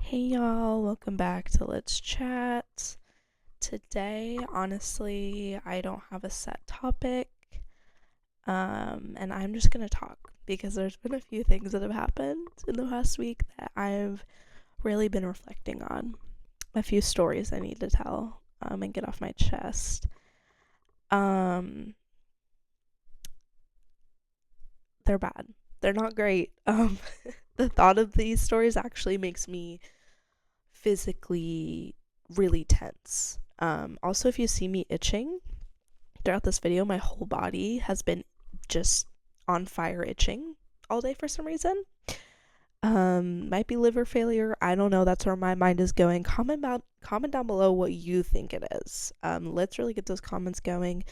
Hey y'all, welcome back to Let's Chat. Today, honestly, I don't have a set topic, and I'm just gonna talk because there's been a few things that have happened in the past week that I've really been reflecting on. A few stories I need to tell, and get off my chest. They're bad. They're not great. The thought of these stories actually makes me physically really tense. Also, if you see me itching throughout this video, my whole body has been just on fire itching all day for some reason. Might be liver failure. I don't know. That's where my mind is going. Comment down below what you think it is. Let's really get those comments going.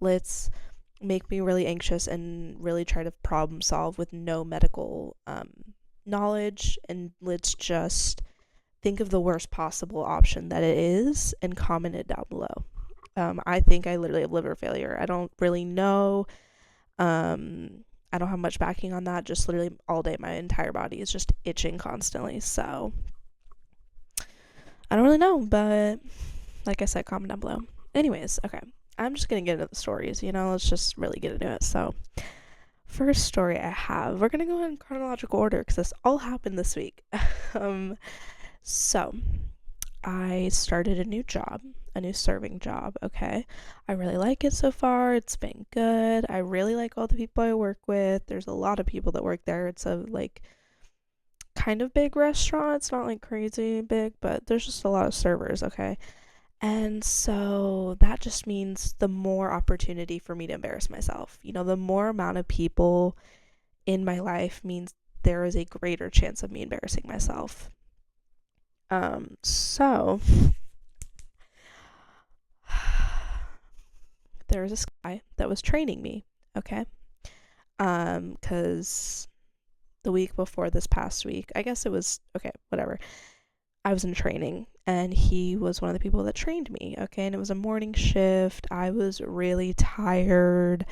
Let's make me really anxious and really try to problem solve with no medical knowledge, and let's just think of the worst possible option that it is and comment it down below. I think I literally have liver failure. I don't really know. I don't have much backing on that. Just literally all day, my entire body is just itching constantly. So I don't really know, but like I said, comment down below. Anyways, okay. I'm just going to get into the stories, let's just really get into it. So first story I have, we're going to go in chronological order because this all happened this week. So I started a new job, a new serving job, okay? I really like it so far. It's been good. I really like all the people I work with. There's a lot of people that work there. It's a kind of big restaurant. It's not crazy big, but there's just a lot of servers, okay? And so that just means the more opportunity for me to embarrass myself. The more amount of people in my life means there is a greater chance of me embarrassing myself. So there was this guy that was training me, okay? Because the week before this past week, I guess it was, okay, whatever. I was in training and he was one of the people that trained me, okay? And it was a morning shift. I was really tired.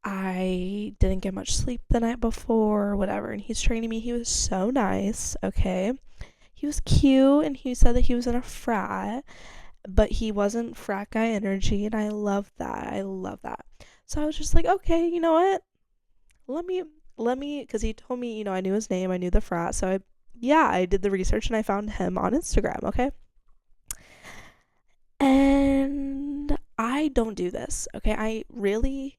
I didn't get much sleep the night before, whatever. And he's training me. He was so nice, okay? He was cute and he said that he was in a frat, but he wasn't frat guy energy, and I love that. I love that. So I was just like, okay, you know what? Let me, because he told me, I knew his name, I knew the frat, so I did the research and I found him on Instagram, okay? And I don't do this, okay? I really,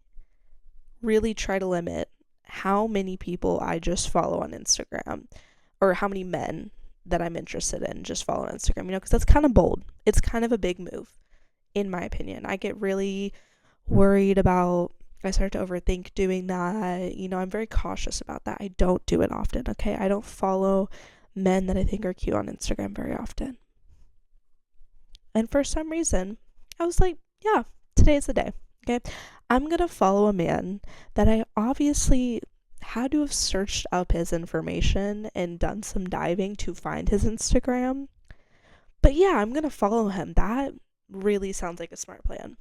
really try to limit how many people I just follow on Instagram, or how many men that I'm interested in just follow on Instagram, because that's kind of bold. It's kind of a big move, in my opinion. I get really worried about, I start to overthink doing that. I'm very cautious about that. I don't do it often, okay? I don't follow men that I think are cute on Instagram very often. And for some reason, I was like, yeah, today's the day, okay? I'm gonna follow a man that I obviously had to have searched up his information and done some diving to find his Instagram. But yeah, I'm gonna follow him. That really sounds like a smart plan.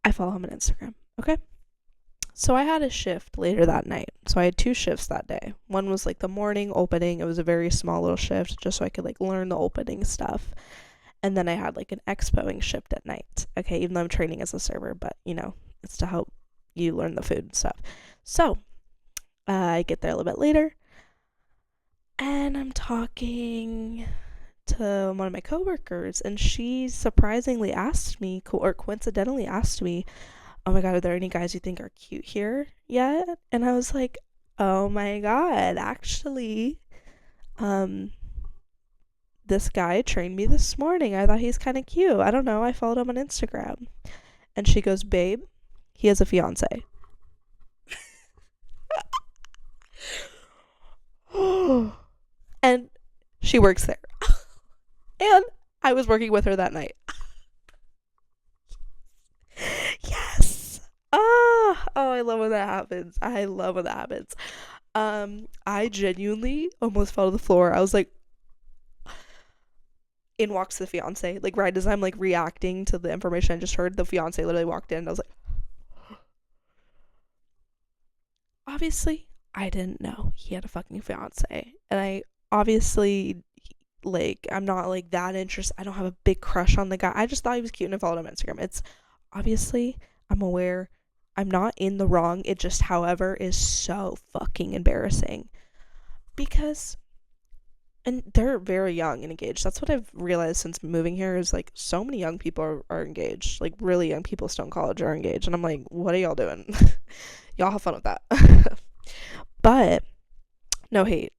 I follow him on Instagram, okay? So I had a shift later that night. So I had two shifts that day. One was the morning opening. It was a very small little shift just so I could learn the opening stuff. And then I had an expoing shift at night. Okay, even though I'm training as a server, but it's to help you learn the food and stuff. So I get there a little bit later and I'm talking to one of my coworkers, and she surprisingly asked me, or coincidentally asked me, oh my god, are there any guys you think are cute here yet? And I was like, oh my god, actually, this guy trained me this morning. I thought he's kind of cute. I don't know, I followed him on Instagram. And she goes, babe, he has a fiance. And she works there. And I was working with her that night. Yes. Oh, I love when that happens. I genuinely almost fell to the floor. I was like, in walks the fiance. Right as I'm reacting to the information I just heard, the fiance literally walked in. I was like, obviously, I didn't know he had a fucking fiance. And I obviously, like, I'm not like that interested. I don't have a big crush on the guy. I just thought he was cute and I followed him on Instagram. It's obviously, I'm aware I'm not in the wrong. It just, however, is so fucking embarrassing because, and they're very young and engaged. That's what I've realized since moving here is like so many young people are engaged. Like, really young people still in college are engaged. And I'm like, what are y'all doing? Y'all have fun with that. But no hate.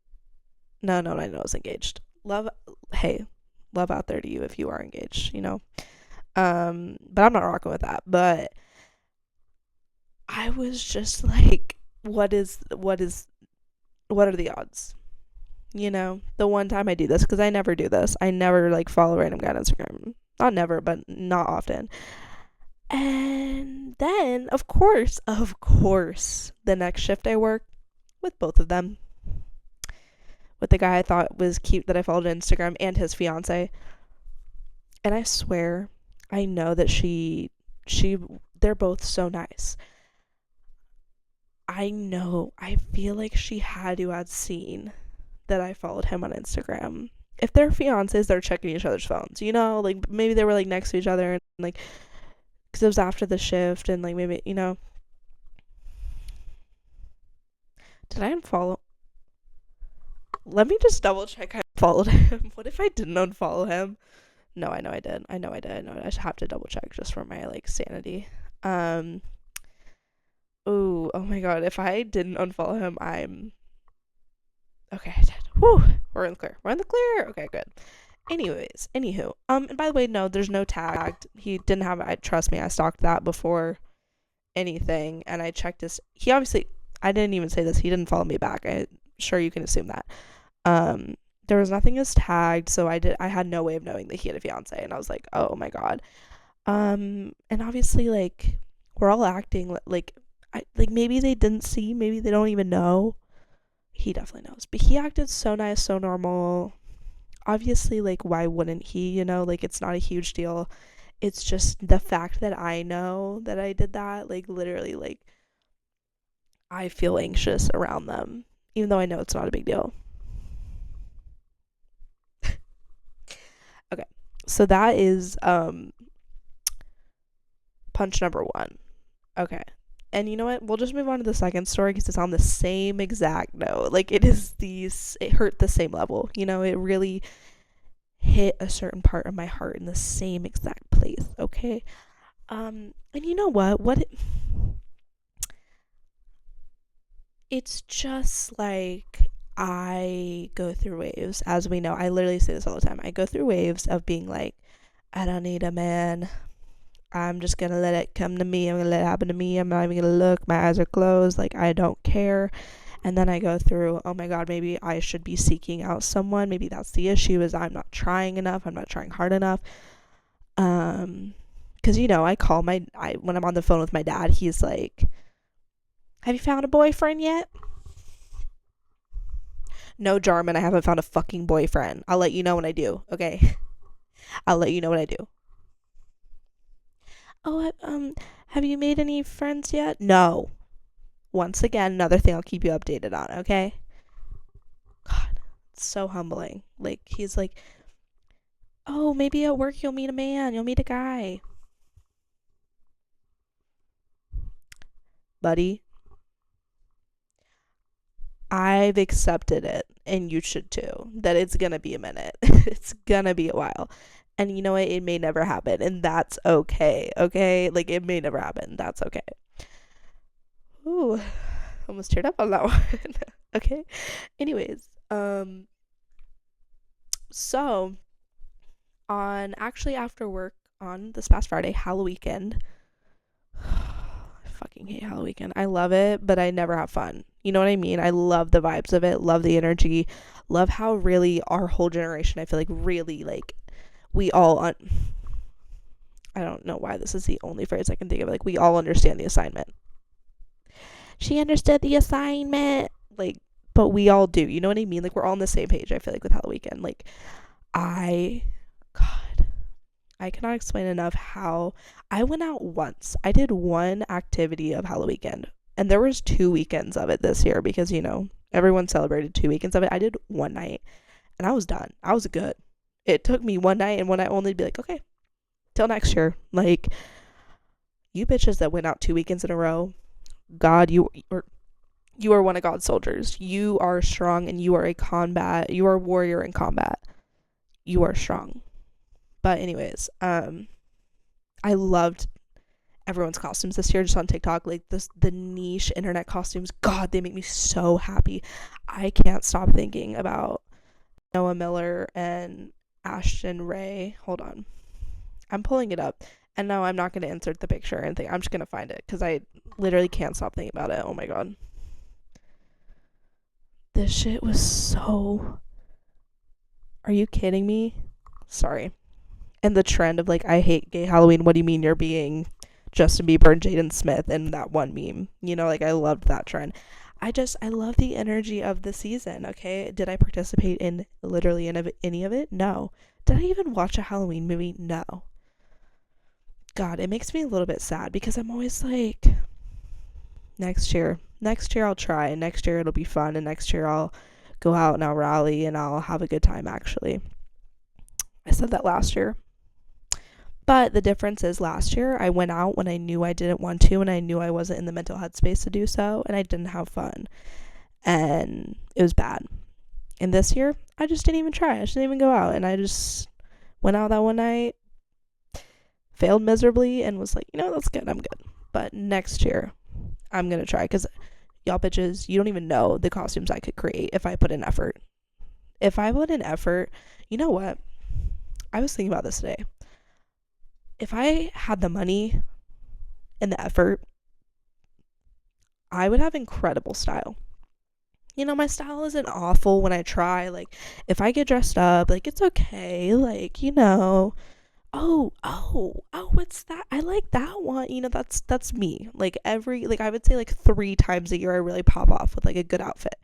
No, I know it's engaged. Love, hey, love out there to you if you are engaged, you know. But I'm not rocking with that. But I was just like, what are the odds? You know, the one time I do this, because I never do this. I never like follow random guy on Instagram. Not never, but not often. And then, of course, the next shift I work with both of them, with the guy I thought was cute that I followed on Instagram and his fiance. And I swear, I know that they're both so nice. I feel like she had to have seen that I followed him on Instagram. If they're fiancés, they're checking each other's phones, you know? Like, maybe they were, like, next to each other and, like, because it was after the shift and, like, maybe, you know. Did I unfollow? Let me just double check I followed him. What if I didn't unfollow him? No, I know I did. I should have to double check just for my, like, sanity. Ooh, oh my god. If I didn't unfollow him, I'm... Okay, I did. Whew. We're in the clear. We're in the clear. Okay, good. Anyways, anywho. And by the way, no, there's no tagged. He didn't have... trust me, I stalked that before anything. And I checked his... He obviously... I didn't even say this. He didn't follow me back. I'm sure you can assume that. There was nothing as tagged, so I had no way of knowing that he had a fiance, and I was like, oh my god. And obviously, like, we're all acting like maybe they didn't see, maybe they don't even know. He definitely knows, but he acted so nice, so normal. Obviously, like, why wouldn't he? You know, like, it's not a huge deal. It's just the fact that I know that I did that, like, literally, like, I feel anxious around them, even though I know it's not a big deal. Okay, so that is punch number one. Okay, and you know what, we'll just move on to the second story because it's on the same exact note. Like, it hurt the same level, you know. It really hit a certain part of my heart in the same exact place. Okay, and you know it's just like, I go through waves, as we know. I literally say this all the time. I go through waves of being like, I don't need a man. I'm just gonna let it come to me. I'm gonna let it happen to me. I'm not even gonna look. My eyes are closed. Like, I don't care. And then I go through, oh my god, maybe I should be seeking out someone. Maybe that's the issue, is I'm not trying enough. I'm not trying hard enough. Because, you know, when I'm on the phone with my dad, he's like, have you found a boyfriend yet? No, Jarman, I haven't found a fucking boyfriend. I'll let you know when I do, okay? I'll let you know when I do. Oh, have you made any friends yet? No. Once again, another thing I'll keep you updated on, okay? God, it's so humbling. Like, he's like, oh, maybe at work you'll meet a man, you'll meet a guy. Buddy, I've accepted it, and you should too, that it's gonna be a minute. It's gonna be a while. And you know what? It may never happen, and that's okay, okay? Like, it may never happen. That's okay. Ooh, almost teared up on that one. Okay. Anyways, so after work on this past Friday, Halloween. I fucking hate Halloween. I love it, but I never have fun. You know what I mean? I love the vibes of it, love the energy, love how really our whole generation, I feel like, really, like, we all I don't know why this is the only phrase I can think of. Like, we all understand the assignment. She understood the assignment. Like, but we all do. You know what I mean? Like, we're all on the same page, I feel like, with Halloween. Like, God, I cannot explain enough how I went out once. I did one activity of Halloween, And there was 2 weekends of it this year because, everyone celebrated 2 weekends of it. I did one night and I was done. I was good. It took me one night and one night only to be like, okay, till next year. Like, you bitches that went out 2 weekends in a row, God, you are one of God's soldiers. You are strong and you are a warrior in combat. You are strong. But anyways, I loved everyone's costumes this year just on TikTok. Like the niche internet costumes, God, they make me so happy. I can't stop thinking about Noah Miller and Ashton Ray. Hold on. I'm pulling it up. And no, I'm not going to insert the picture or anything. I'm just going to find it because I literally can't stop thinking about it. Oh my God. This shit was so... Are you kidding me? Sorry. And the trend of like, I hate gay Halloween. What do you mean you're being Justin Bieber and Jaden Smith and that one meme? Like I loved that trend. I love the energy of the season, okay? Did I participate in literally any of it? No. Did I even watch a Halloween movie? No. God, it makes me a little bit sad because I'm always like, next year I'll try, and next year it'll be fun, and next year I'll go out and I'll rally and I'll have a good time. Actually, I said that last year, but the difference is last year I went out when I knew I didn't want to and I knew I wasn't in the mental headspace to do so, and I didn't have fun and it was bad. And this year I just didn't even try. I just didn't even go out, and I just went out that one night, failed miserably, and was like, that's good, I'm good. But next year I'm gonna try, because y'all bitches, you don't even know the costumes I could create if I put in effort. You know what? I was thinking about this today. If I had the money and the effort, I would have incredible style. My style isn't awful when I try. Like, if I get dressed up, like, it's okay. Like, what's that? I like that one. That's me. Like I would say like 3 times a year I really pop off with like a good outfit.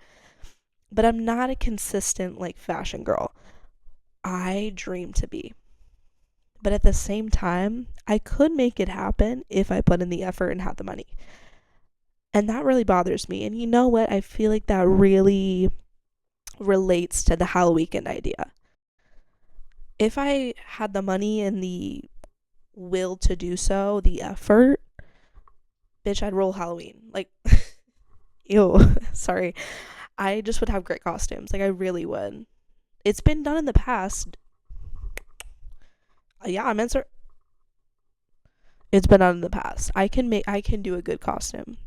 But I'm not a consistent like fashion girl. I dream to be. But at the same time, I could make it happen if I put in the effort and had the money. And that really bothers me. And you know what? I feel like that really relates to the Halloween idea. If I had the money and the will to do so, the effort, bitch, I'd roll Halloween. Like, ew, sorry. I just would have great costumes. Like, I really would. It's been done in the past. Yeah, it's been done in the past. I can do a good costume.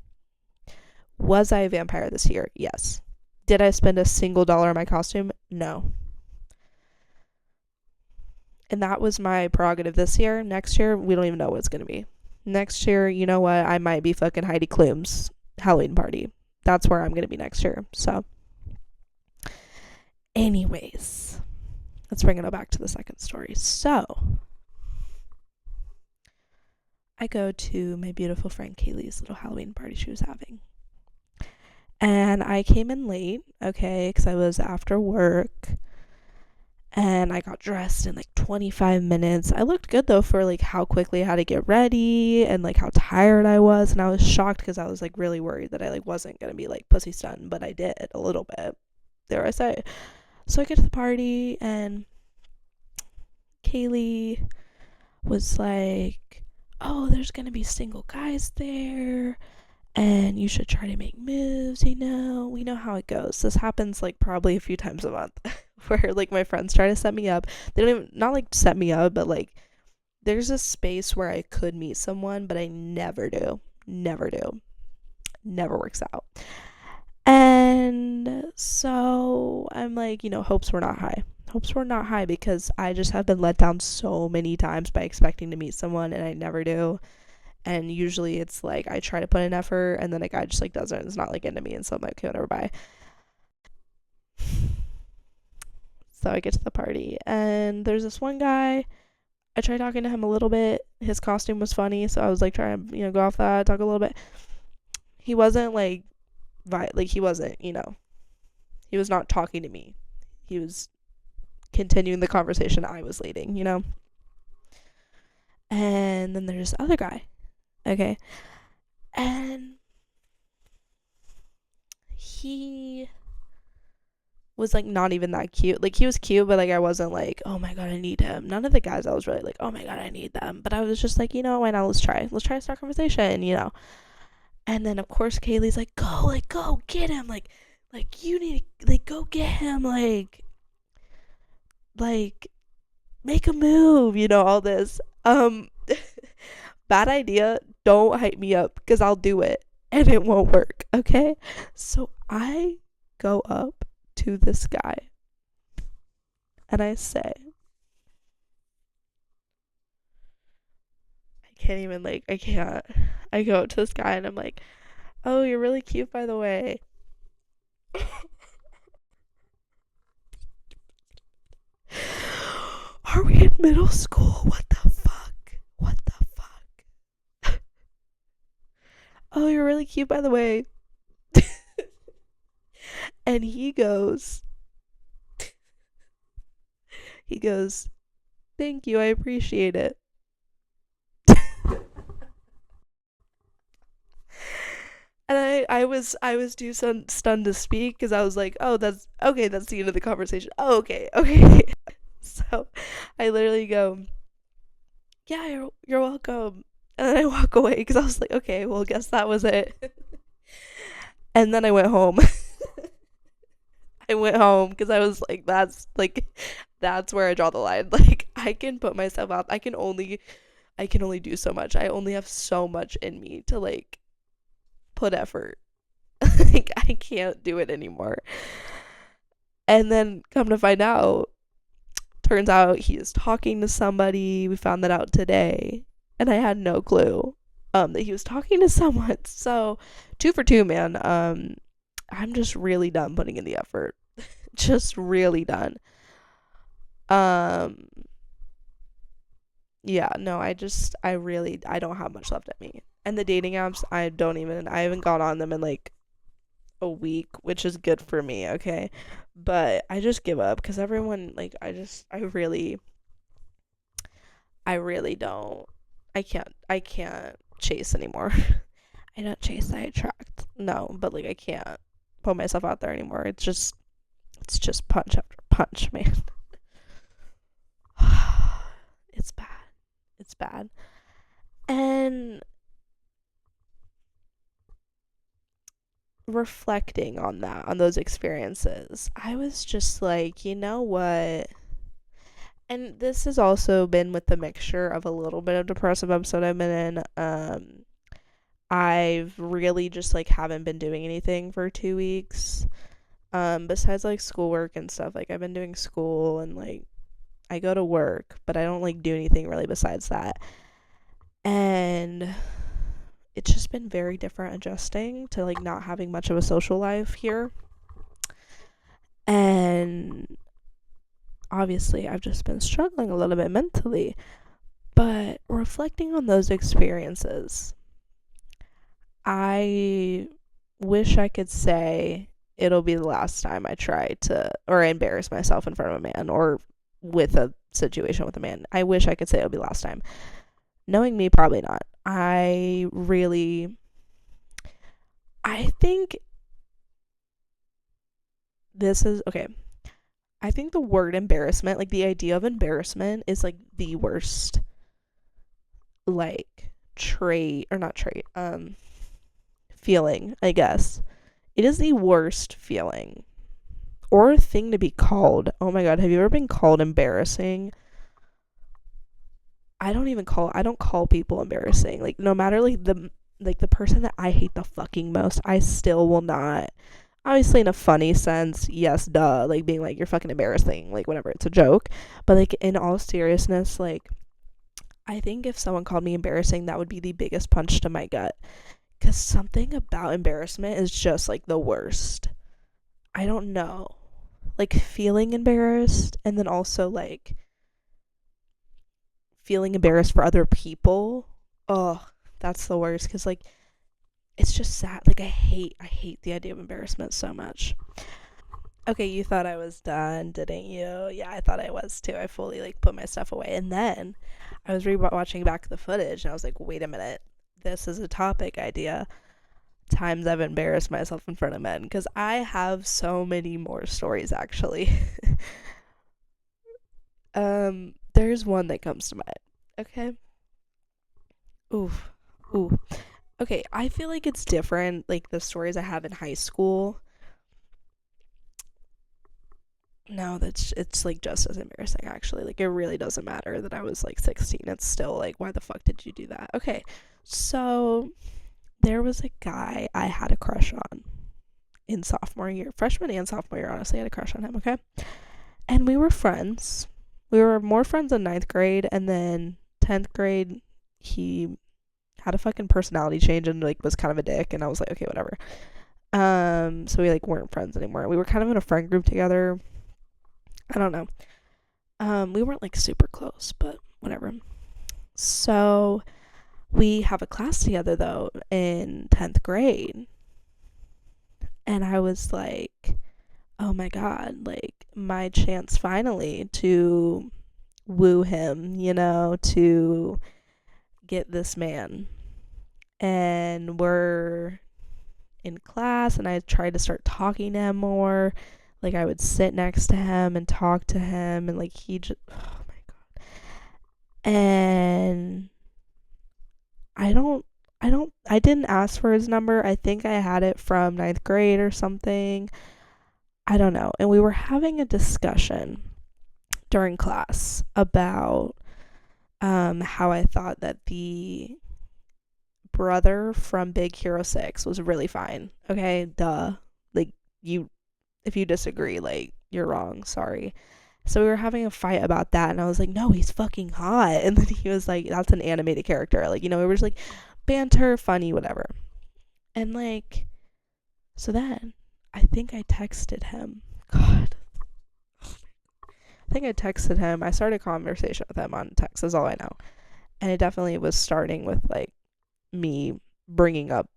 Was I a vampire this year? Yes. Did I spend a single dollar on my costume? No. And that was my prerogative this year. Next year, we don't even know what it's going to be. Next year, you know what? I might be fucking Heidi Klum's Halloween party. That's where I'm going to be next year. So, anyways, let's bring it back to the second story. So, I go to my beautiful friend Kaylee's little Halloween party she was having. And I came in late, okay, because I was after work. And I got dressed in like 25 minutes. I looked good though for like how quickly I had to get ready and like how tired I was. And I was shocked because I was like really worried that I like wasn't going to be like pussy stunned, but I did a little bit. There I say. So I get to the party and Kaylee was like, oh, there's going to be single guys there and you should try to make moves, we know how it goes. This happens like probably a few times a month. Where like my friends try to set me up. They don't even, not like set me up, but like there's a space where I could meet someone, but I never do. Never works out. And so I'm like, hopes were not high because I just have been let down so many times by expecting to meet someone and I never do. And usually it's like I try to put in effort and then a guy just like doesn't. It's not like into me, and so I'm like, okay, whatever, bye. So I get to the party and there's this one guy. I tried talking to him a little bit. His costume was funny, so I was like trying to, go off that, talk a little bit. He wasn't like he wasn't, he was not talking to me. He was continuing the conversation I was leading, And then there's this other guy. Okay. And he was like not even that cute. Like he was cute, but like I wasn't like, oh my god, I need him. None of the guys I was really like, oh my god, I need them. But I was just like, why not? Let's try to start a conversation. And then of course Kaylee's like, go get him. Like you need to like go get him. Like make a move. All this. Bad idea. Don't hype me up because I'll do it and it won't work. Okay. So I go up to this guy and I say, I can't. I go up to this guy and I'm like, oh, you're really cute, by the way. Are we in middle school? What the fuck? What the fuck? Oh, you're really cute, by the way. And he goes, thank you, I appreciate it. And I was too stunned to speak because I was like, oh, that's okay, that's the end of the conversation. Oh, okay. So I literally go, yeah, you're welcome. And then I walk away because I was like, okay, well, guess that was it. And then I went home. I went home because I was that's where I draw the line. Like I can put myself out. I can only do so much. I only have so much in me to like put effort. Like I can't do it anymore. And then come to find out, turns out he is talking to somebody. We found that out today, and I had no clue that he was talking to someone. So, 2 for 2, man. I'm just really done putting in the effort. Just really done. Um yeah, no, I don't have much left at me. And the dating apps, I haven't gone on them in like a week, which is good for me, okay? But I just give up because everyone like I really don't. I can't chase anymore. I don't chase, I attract. No, but like I can't put myself out there anymore. It's just punch after punch, man. It's bad. It's bad. And reflecting on those experiences, I was just like, you know what? And this has also been with the mixture of a little bit of depressive episode I've been in. I've really just like haven't been doing anything for 2 weeks. Besides like schoolwork and stuff. Like I've been doing school and like I go to work, but I don't like do anything really besides that. And it's just been very different adjusting to like not having much of a social life here. And obviously, I've just been struggling a little bit mentally. But reflecting on those experiences, I wish I could say it'll be the last time I try to or embarrass myself in front of a man or with a situation with a man. I wish I could say it'll be the last time. Knowing me, probably not. I think this is okay. I think the word embarrassment, like the idea of embarrassment, is like the worst, like trait or not trait, feeling, I guess. It is the worst feeling or thing to be called. Oh my god, have you ever been called embarrassing? I don't call people embarrassing. Like no matter like the person that I hate the fucking most, I still will not. Obviously in a funny sense, yes, duh, like being like you're fucking embarrassing, like whenever it's a joke. But like in all seriousness, like I think if someone called me embarrassing, that would be the biggest punch to my gut. Cause something about embarrassment is just like the worst. I don't know. Like feeling embarrassed and then also like feeling embarrassed for other people. Oh, that's the worst because like it's just sad. Like I hate the idea of embarrassment so much. Okay, you thought I was done, didn't you? Yeah, I thought I was too. I fully like put my stuff away, and then I was re-watching back the footage, and I was like, wait a minute, this is a topic idea. times I've embarrassed myself in front of men, because I have so many more stories actually. There's one that comes to mind. Okay. Oof. Ooh. Okay, I feel like it's different, like the stories I have in high school. No, it's like just as embarrassing actually. Like it really doesn't matter that I was like 16. It's still like, why the fuck did you do that? Okay. So there was a guy I had a crush on in sophomore year. Freshman and sophomore year, honestly, I had a crush on him, okay? And we were friends. We were more friends in ninth grade, and then 10th grade he had a fucking personality change and like was kind of a dick, and I was like, okay, whatever. So we like weren't friends anymore. We were kind of in a friend group together. I don't know. We weren't like super close, but whatever. So we have a class together though in 10th grade. And I was like, oh my God, like my chance finally to woo him, to get this man. And we're in class, and I tried to start talking to him more. Like I would sit next to him and talk to him, and like he just, oh my God. And I didn't ask for his number. I think I had it from ninth grade or something. I don't know. And we were having a discussion during class about how I thought that the brother from Big Hero 6 was really fine. Okay, duh. Like, if you disagree, like, you're wrong. Sorry. So we were having a fight about that, and I was like, no, he's fucking hot. And then he was like, that's an animated character. Like, we were just like, banter, funny, whatever. And like, so then I think I texted him. God. I think I texted him. I started a conversation with him on text, is all I know. And it definitely was starting with like me bringing up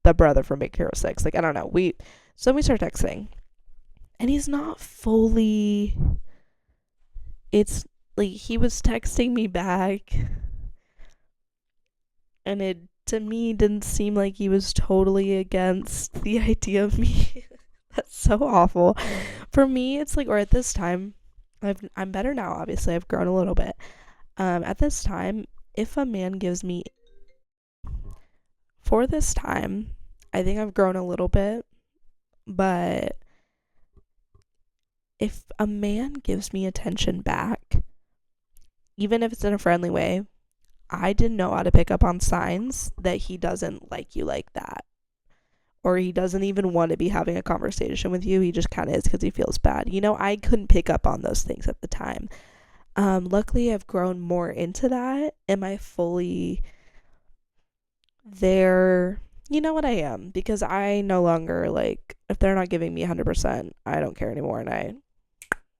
the brother from Big Hero 6. Like, I don't know. So we start texting. And he's not fully. It's like he was texting me back. And it, to me, didn't seem like he was totally against the idea of me. That's so awful. For me, it's like, or at this time, I'm better now, obviously. I've grown a little bit. At this time, if a man gives me. For this time, I think I've grown a little bit. But if a man gives me attention back, even if it's in a friendly way, I didn't know how to pick up on signs that he doesn't like you like that. Or he doesn't even want to be having a conversation with you. He just kind of is because he feels bad. I couldn't pick up on those things at the time. Luckily, I've grown more into that. Am I fully there? You know what, I am. Because I no longer, like, if they're not giving me 100%, I don't care anymore and I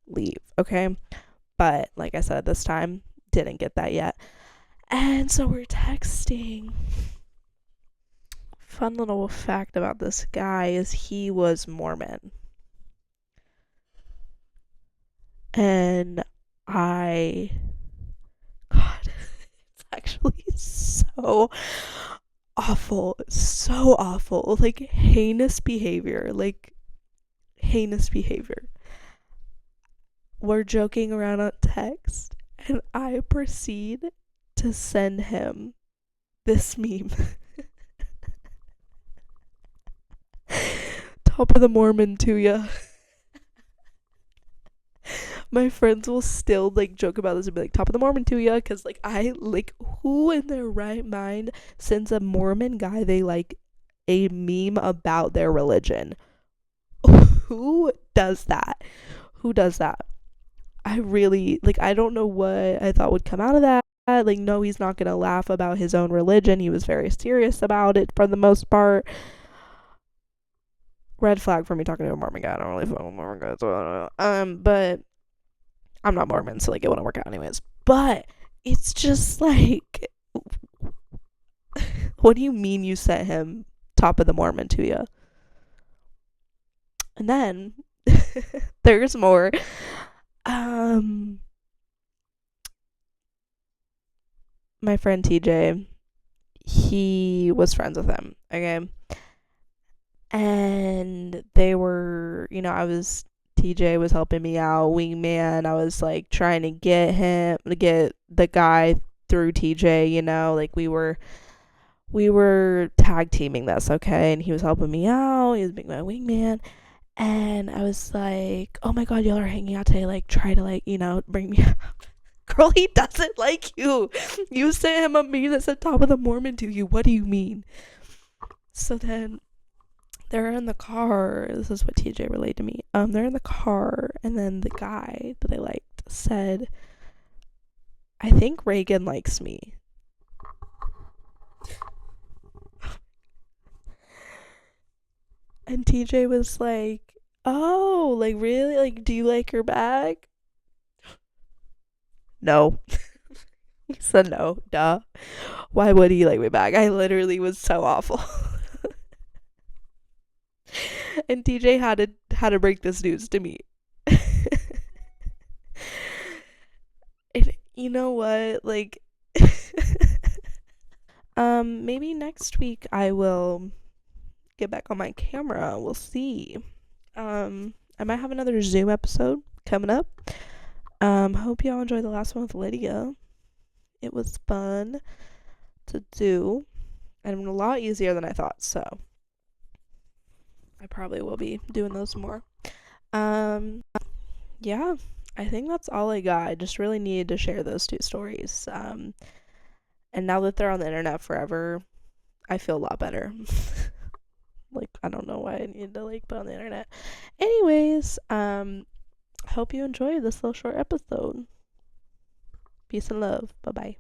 leave, okay? But, like I said, this time, didn't get that yet. And so we're texting. Fun little fact about this guy is he was Mormon. And God, it's actually so awful. So awful. Like, heinous behavior. We're joking around on text, and I proceed to send him this meme. Top of the Mormon to ya. My friends will still like joke about this and be like, top of the Mormon to ya, because like who in their right mind sends a Mormon guy they like a meme about their religion? Who does that? I really, like, I don't know what I thought would come out of that. Like, no, he's not gonna laugh about his own religion. He was very serious about it for the most part. Red flag for me talking to a Mormon guy. I don't really fuck with Mormon guys. So but I'm not Mormon, so like it wouldn't work out anyways. But it's just like, what do you mean you sent him top of the Mormon to you? And then there's more. My friend TJ, he was friends with him, okay? And they were, TJ was helping me out, wingman. I was like trying to get the guy through TJ, like we were tag teaming this, okay? And he was helping me out. He was being my wingman. And I was like, oh my God, y'all are hanging out today. Like, try to, like, bring me up. Girl, he doesn't like you. You sent him a meme that said Top of the Mormon to you. What do you mean? So then they're in the car. This is what TJ relayed to me. They're in the car, and then the guy that I liked said, I think Reagan likes me. And TJ was like, oh, like, really? Like, do you like her bag? No. He said no. Duh. Why would he like my bag? I literally was so awful. And TJ had to break this news to me. And you know what? Like, maybe next week I will get back on my camera. We'll see. I might have another Zoom episode coming up. Hope y'all enjoyed the last one with Lydia. It was fun to do and a lot easier than I thought, so I probably will be doing those more. Yeah, I think that's all I got. I just really needed to share those two stories. And now that they're on the internet forever, I feel a lot better. Like, I don't know why I needed to like put on the internet. Anyways, hope you enjoyed this little short episode. Peace and love. Bye bye.